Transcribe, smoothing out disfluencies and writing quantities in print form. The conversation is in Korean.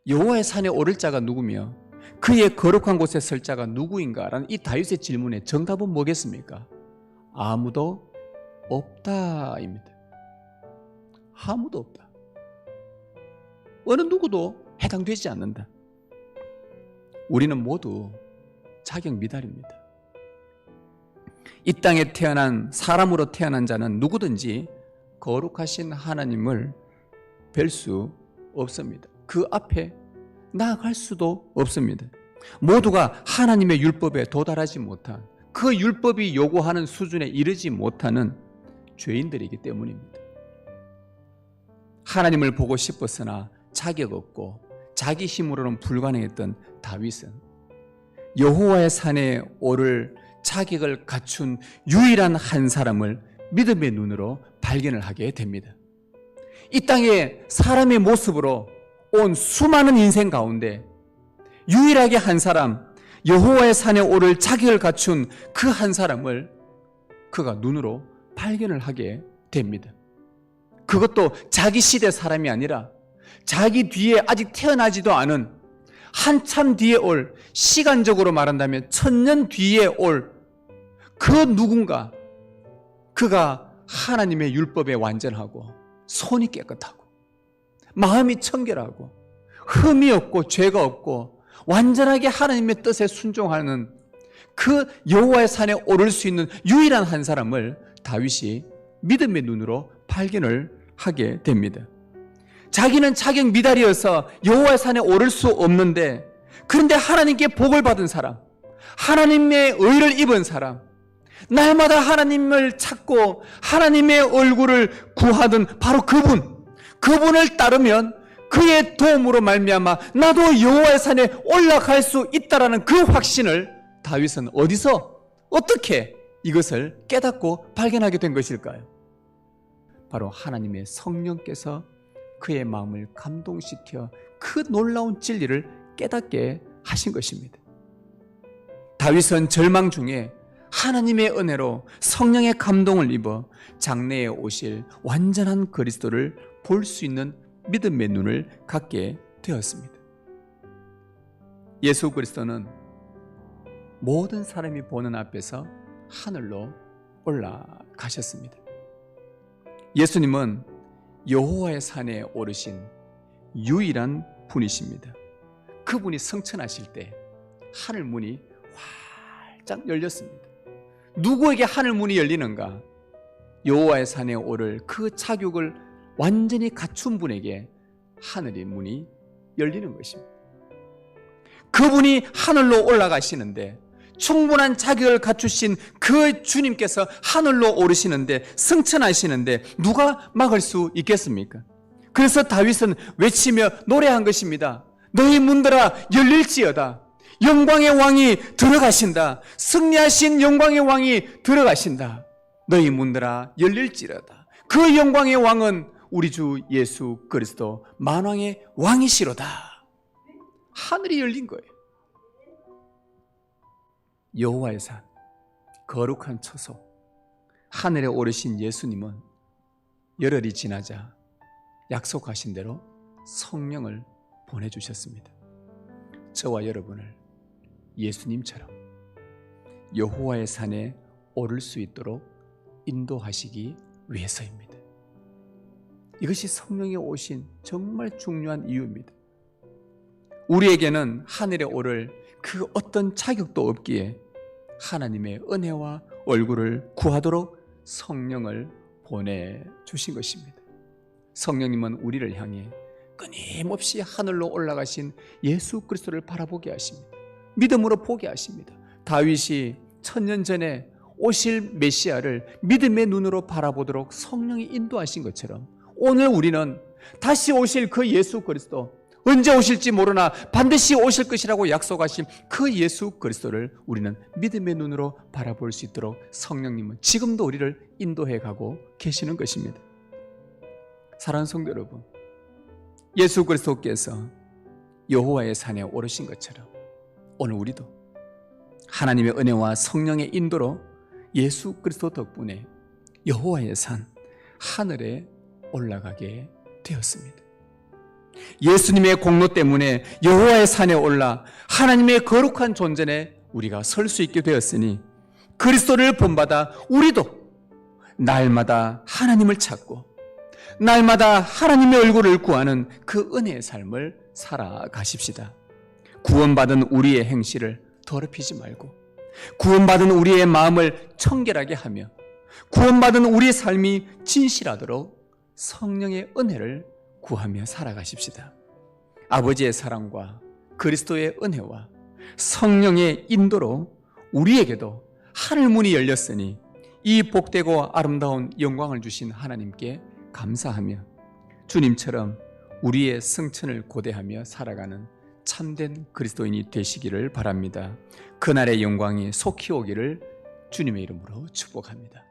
여호와의 산에 오를 자가 누구며 그의 거룩한 곳에 설 자가 누구인가라는 이 다윗의 질문에 정답은 뭐겠습니까? 아무도 없다입니다. 아무도 없다. 어느 누구도 해당되지 않는다. 우리는 모두 자격 미달입니다. 이 땅에 태어난 사람으로 태어난 자는 누구든지 거룩하신 하나님을 뵐 수 없습니다. 그 앞에 나아갈 수도 없습니다. 모두가 하나님의 율법에 도달하지 못한, 그 율법이 요구하는 수준에 이르지 못하는 죄인들이기 때문입니다. 하나님을 보고 싶었으나 자격 없고 자기 힘으로는 불가능했던 다윗은 여호와의 산에 오를 자격을 갖춘 유일한 한 사람을 믿음의 눈으로 발견을 하게 됩니다. 이 땅에 사람의 모습으로 온 수많은 인생 가운데 유일하게 한 사람, 여호와의 산에 오를 자격을 갖춘 그 한 사람을 그가 눈으로 발견을 하게 됩니다. 그것도 자기 시대 사람이 아니라 자기 뒤에 아직 태어나지도 않은 한참 뒤에 올, 시간적으로 말한다면 1000년 뒤에 올 그 누군가, 그가 하나님의 율법에 완전하고 손이 깨끗하고 마음이 청결하고 흠이 없고 죄가 없고 완전하게 하나님의 뜻에 순종하는 그 여호와의 산에 오를 수 있는 유일한 한 사람을 다윗이 믿음의 눈으로 발견을 하게 됩니다. 자기는 자격 미달이어서 여호와의 산에 오를 수 없는데, 그런데 하나님께 복을 받은 사람, 하나님의 의를 입은 사람, 날마다 하나님을 찾고 하나님의 얼굴을 구하던 바로 그분을 따르면 그의 도움으로 말미암아 나도 여호와의 산에 올라갈 수 있다라는 그 확신을 다윗은 어디서 어떻게 이것을 깨닫고 발견하게 된 것일까요? 바로 하나님의 성령께서 그의 마음을 감동시켜 그 놀라운 진리를 깨닫게 하신 것입니다. 다윗은 절망 중에 하나님의 은혜로 성령의 감동을 입어 장래에 오실 완전한 그리스도를 볼 수 있는 믿음의 눈을 갖게 되었습니다. 예수 그리스도는 모든 사람이 보는 앞에서 하늘로 올라가셨습니다. 예수님은 여호와의 산에 오르신 유일한 분이십니다. 그분이 성천하실 때 하늘 문이 활짝 열렸습니다. 누구에게 하늘 문이 열리는가? 여호와의 산에 오를 그 자격을 완전히 갖춘 분에게 하늘의 문이 열리는 것입니다. 그분이 하늘로 올라가시는데, 충분한 자격을 갖추신 그 주님께서 하늘로 오르시는데, 승천하시는데 누가 막을 수 있겠습니까? 그래서 다윗은 외치며 노래한 것입니다. 너희 문들아 열릴지어다. 영광의 왕이 들어가신다. 승리하신 영광의 왕이 들어가신다. 너희 문들아 열릴지어다. 그 영광의 왕은 우리 주 예수 그리스도 만왕의 왕이시로다. 하늘이 열린 거예요. 여호와의 산, 거룩한 처소, 하늘에 오르신 예수님은 열흘이 지나자 약속하신 대로 성령을 보내주셨습니다. 저와 여러분을 예수님처럼 여호와의 산에 오를 수 있도록 인도하시기 위해서입니다. 이것이 성령이 오신 정말 중요한 이유입니다. 우리에게는 하늘에 오를 그 어떤 자격도 없기에 하나님의 은혜와 얼굴을 구하도록 성령을 보내주신 것입니다. 성령님은 우리를 향해 끊임없이 하늘로 올라가신 예수 그리스도를 바라보게 하십니다. 믿음으로 보게 하십니다. 다윗이 1000년 전에 오실 메시아를 믿음의 눈으로 바라보도록 성령이 인도하신 것처럼 오늘 우리는 다시 오실 그 예수 그리스도, 언제 오실지 모르나 반드시 오실 것이라고 약속하신 그 예수 그리스도를 우리는 믿음의 눈으로 바라볼 수 있도록 성령님은 지금도 우리를 인도해 가고 계시는 것입니다. 사랑하는 성도 여러분, 예수 그리스도께서 여호와의 산에 오르신 것처럼 오늘 우리도 하나님의 은혜와 성령의 인도로 예수 그리스도 덕분에 여호와의 산 하늘에 올라가게 되었습니다. 예수님의 공로 때문에 여호와의 산에 올라 하나님의 거룩한 존전에 우리가 설 수 있게 되었으니 그리스도를 본받아 우리도 날마다 하나님을 찾고 날마다 하나님의 얼굴을 구하는 그 은혜의 삶을 살아가십시다. 구원받은 우리의 행실을 더럽히지 말고 구원받은 우리의 마음을 청결하게 하며 구원받은 우리의 삶이 진실하도록 성령의 은혜를 구하며 살아가십시다. 아버지의 사랑과 그리스도의 은혜와 성령의 인도로 우리에게도 하늘문이 열렸으니 이 복되고 아름다운 영광을 주신 하나님께 감사하며 주님처럼 우리의 승천을 고대하며 살아가는 참된 그리스도인이 되시기를 바랍니다. 그날의 영광이 속히 오기를 주님의 이름으로 축복합니다.